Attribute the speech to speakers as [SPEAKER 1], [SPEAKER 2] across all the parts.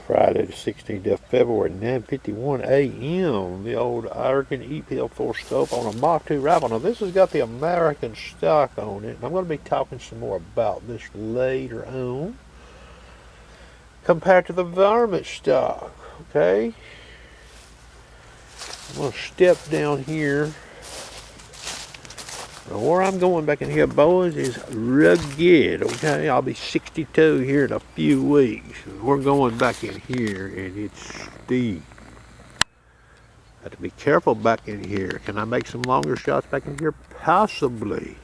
[SPEAKER 1] Friday the 16th of February, 9:51 a.m. The old Arken EPL 4 scope on a Mach 2 rifle. Now this has got the American stock on it. And I'm going to be talking some more about this later on compared to the varmint stock. Okay, I'm going to step down here. Now where I'm going back in here, boys, is rugged. Okay, I'll be 62 here in a few weeks. We're going back in here, and it's steep. Have to be careful back in here. Can I make some longer shots back in here? Possibly.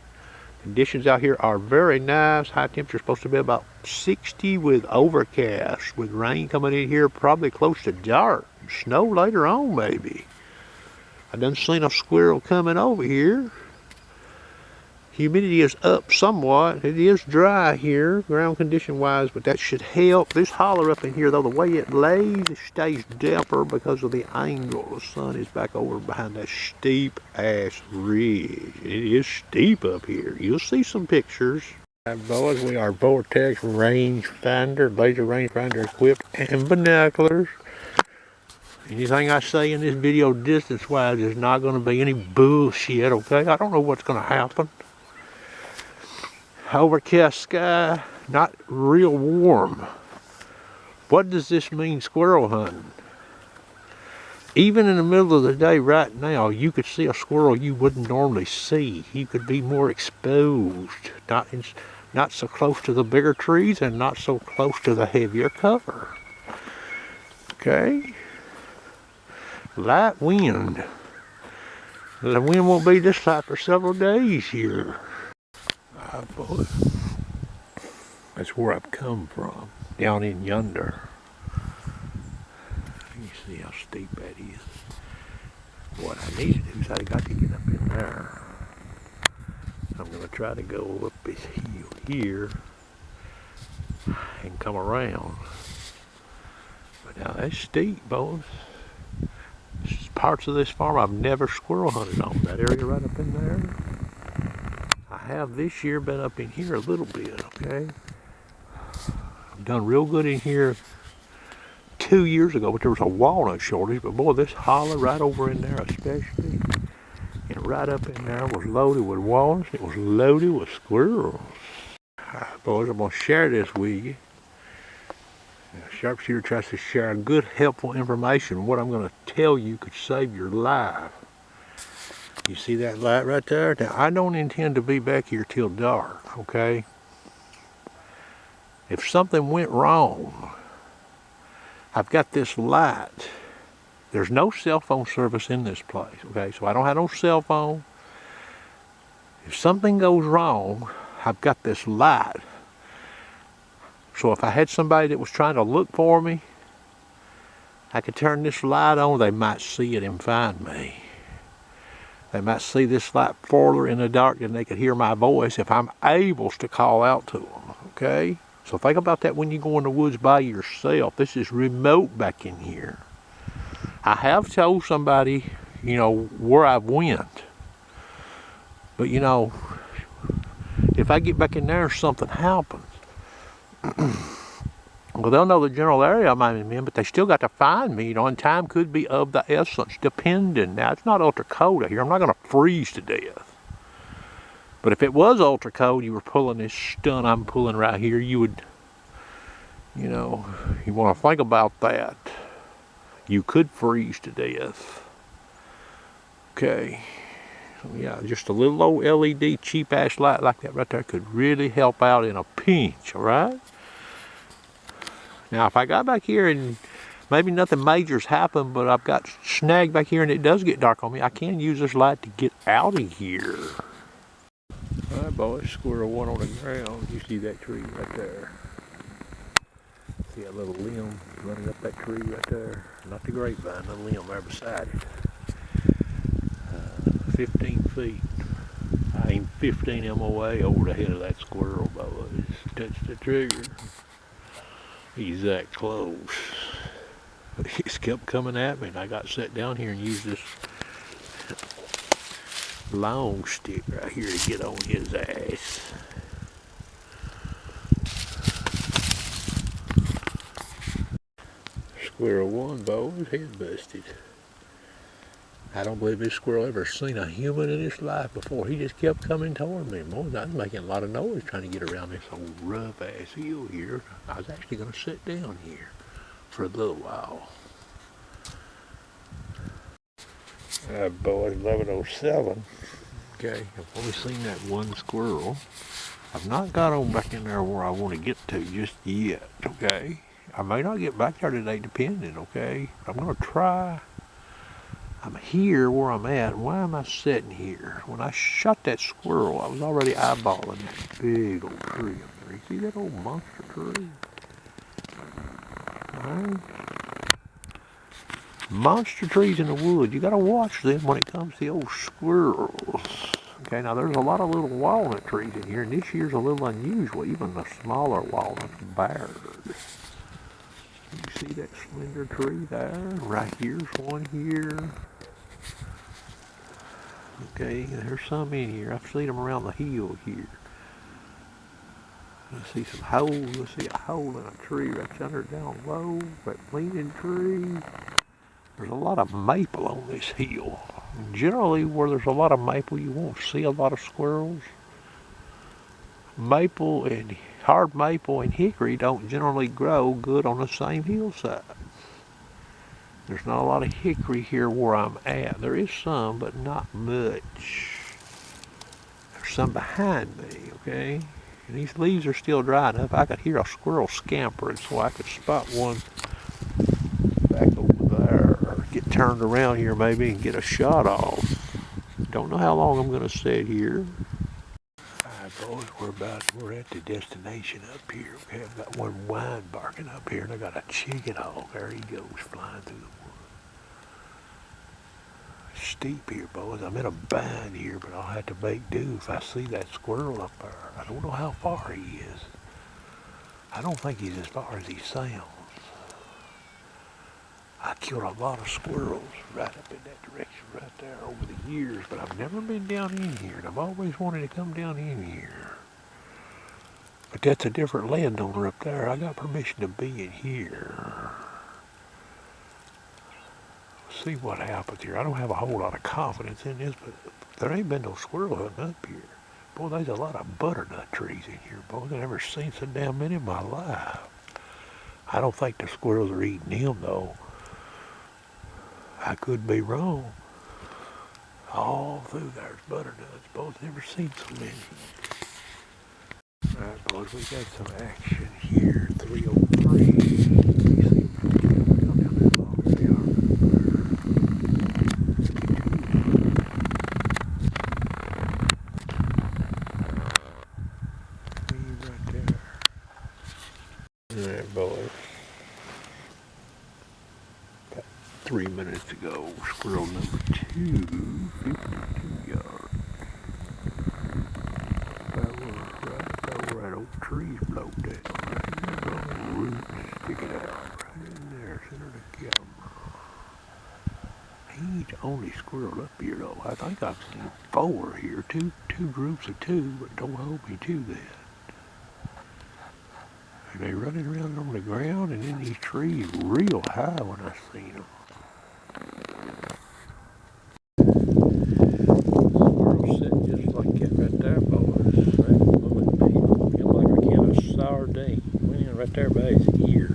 [SPEAKER 1] Conditions out here are very nice. High temperature supposed to be about 60 with overcast, with rain coming in here, probably close to dark. Snow later on, maybe. I done seen a squirrel coming over here. Humidity is up somewhat. It is dry here, ground condition wise, but that should help. This holler up in here, though, the way it lays, it stays damper because of the angle. The sun is back over behind that steep ass ridge. It is steep up here. You'll see some pictures. Right, boys, we are Vortex rangefinder, laser rangefinder equipped, and binoculars. Anything I say in this video distance wise is not going to be any bullshit, okay? I don't know what's going to happen. Overcast sky, not real warm. What does this mean squirrel hunting? Even in the middle of the day right now, you could see a squirrel you wouldn't normally see. You could be more exposed, not so close to the bigger trees and not so close to the heavier cover. Okay? Light wind. The wind won't be this high for several days here. Boy, that's where I've come from, down in yonder. You see how steep that is. What I need to do is I got to get up in there. I'm going to try to go up this hill here and come around. But now that's steep, boys. Parts of this farm I've never squirrel hunted on. That area right up in there. I have this year been up in here a little bit, okay? I've done real good in here 2 years ago, but there was a walnut shortage. But boy, this holler right over in there especially, and right up in there was loaded with walnuts. It was loaded with squirrels. All right, boys, I'm going to share this with you. Sharpshooter tries to share good, helpful information. What I'm going to tell you could save your life. You see that light right there? Now, I don't intend to be back here till dark, okay? If something went wrong, I've got this light. There's no cell phone service in this place, okay? So I don't have no cell phone. If something goes wrong, I've got this light. So if I had somebody that was trying to look for me, I could turn this light on, they might see it and find me. They might see this light farther in the dark and they could hear my voice if I'm able to call out to them, okay? So think about that when you go in the woods by yourself. This is remote back in here. I have told somebody, you know, where I went. But, you know, if I get back in there and something happens, well, they'll know the general area I'm in, but they still got to find me, you know, and time could be of the essence, depending. Now, it's not ultra cold out here. I'm not going to freeze to death. But if it was ultra cold, you were pulling this stunt I'm pulling right here, you would, you know, you want to think about that. You could freeze to death. Okay. So, yeah, just a little old LED cheap-ass light like that right there could really help out in a pinch, all right? Now, if I got back here and maybe nothing major's happened, but I've got snagged back here and it does get dark on me, I can use this light to get out of here. All right, boys, squirrel one on the ground. You see that tree right there? See that little limb running up that tree right there? Not the grapevine, the limb there beside it. 15 feet. I aim 15 MOA over the head of that squirrel, boys. Touch the trigger. He's that close. But he's kept coming at me, and I got set down here and used this long stick right here to get on his ass. Squirrel one, boy, his head busted. I don't believe this squirrel ever seen a human in his life before. He just kept coming toward me. Boy, I was making a lot of noise trying to get around this old rough-ass hill here. I was actually going to sit down here for a little while. Boy, 11:07. Okay, I've only seen that one squirrel. I've not got on back in there where I want to get to just yet, okay? I may not get back there today, depending, okay? I'm going to try. I'm here where I'm at. Why am I sitting here? When I shot that squirrel, I was already eyeballing that big old tree up there. You see that old monster tree? Right? Monster trees in the woods, you gotta watch them when it comes to the old squirrels. Okay, now there's a lot of little walnut trees in here, and this year's a little unusual. Even the smaller walnuts bared. You see that slender tree there? Right here's one here. Okay, there's some in here. I've seen them around the hill here. I see some holes. I see a hole in a tree right under down low. That leaning tree. There's a lot of maple on this hill. Generally, where there's a lot of maple, you won't see a lot of squirrels. Maple and hard maple and hickory don't generally grow good on the same hillside. There's not a lot of hickory here where I'm at. There is some, but not much. There's some behind me, okay? And these leaves are still dry enough. I could hear a squirrel scampering, so I could spot one back over there. Or get turned around here maybe and get a shot off. Don't know how long I'm going to sit here. Boys, we're at the destination up here. Okay, I've got one wine barking up here, and I got a chicken hawk. There he goes, flying through the woods. It's steep here, boys. I'm in a bind here, but I'll have to make do if I see that squirrel up there. I don't know how far he is. I don't think he's as far as he sounds. I killed a lot of squirrels right up in that direction right there over the years, but I've never been down in here, and I've always wanted to come down in here. But that's a different landowner up there. I got permission to be in here. See what happens here. I don't have a whole lot of confidence in this, but there ain't been no squirrel hunting up here. Boy, there's a lot of butternut trees in here, boy. I've never seen so damn many in my life. I don't think the squirrels are eating them, though. I could be wrong. All through there's butternuts. Both never seen so many. Alright, boys, we got some action here. 303. You see them come down that long they are. Right there. Alright, boys. 3 minutes ago, squirrel number 2, 52 yards. Right over that old tree's blowed down. Roots sticking out right in there, center of the camera. He ain't the only squirrel up here though. I think I've seen 4 here, two groups of 2, but don't hold me to that. And they running around on the ground and in these trees real high when I seen them. Squirrel sitting just like that right there, boys. That bullet beat him like a can of sardine. Went in right there by his ear.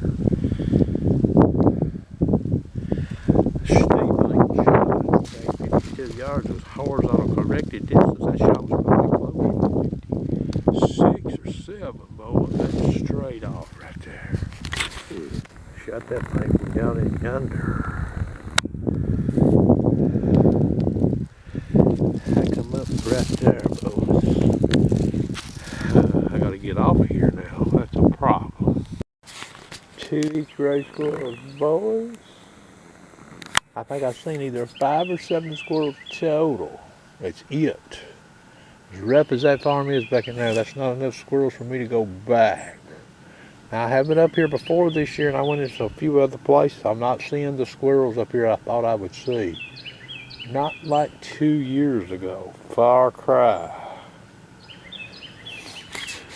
[SPEAKER 1] Stapling shot. 52 yards was horizontal corrected distance. That shot was probably close to 56 or 7, boys. That's straight off right there. Shot that thing from down in yonder. Right there, boys. I gotta get off of here now. That's a problem. 2 each gray squirrels, boys. I think I've seen either 5 or 7 squirrels total. That's it. As rough as that farm is back in there, that's not enough squirrels for me to go back. Now, I have been up here before this year, and I went into a few other places. I'm not seeing the squirrels up here I thought I would see. Not like 2 years ago. Far cry.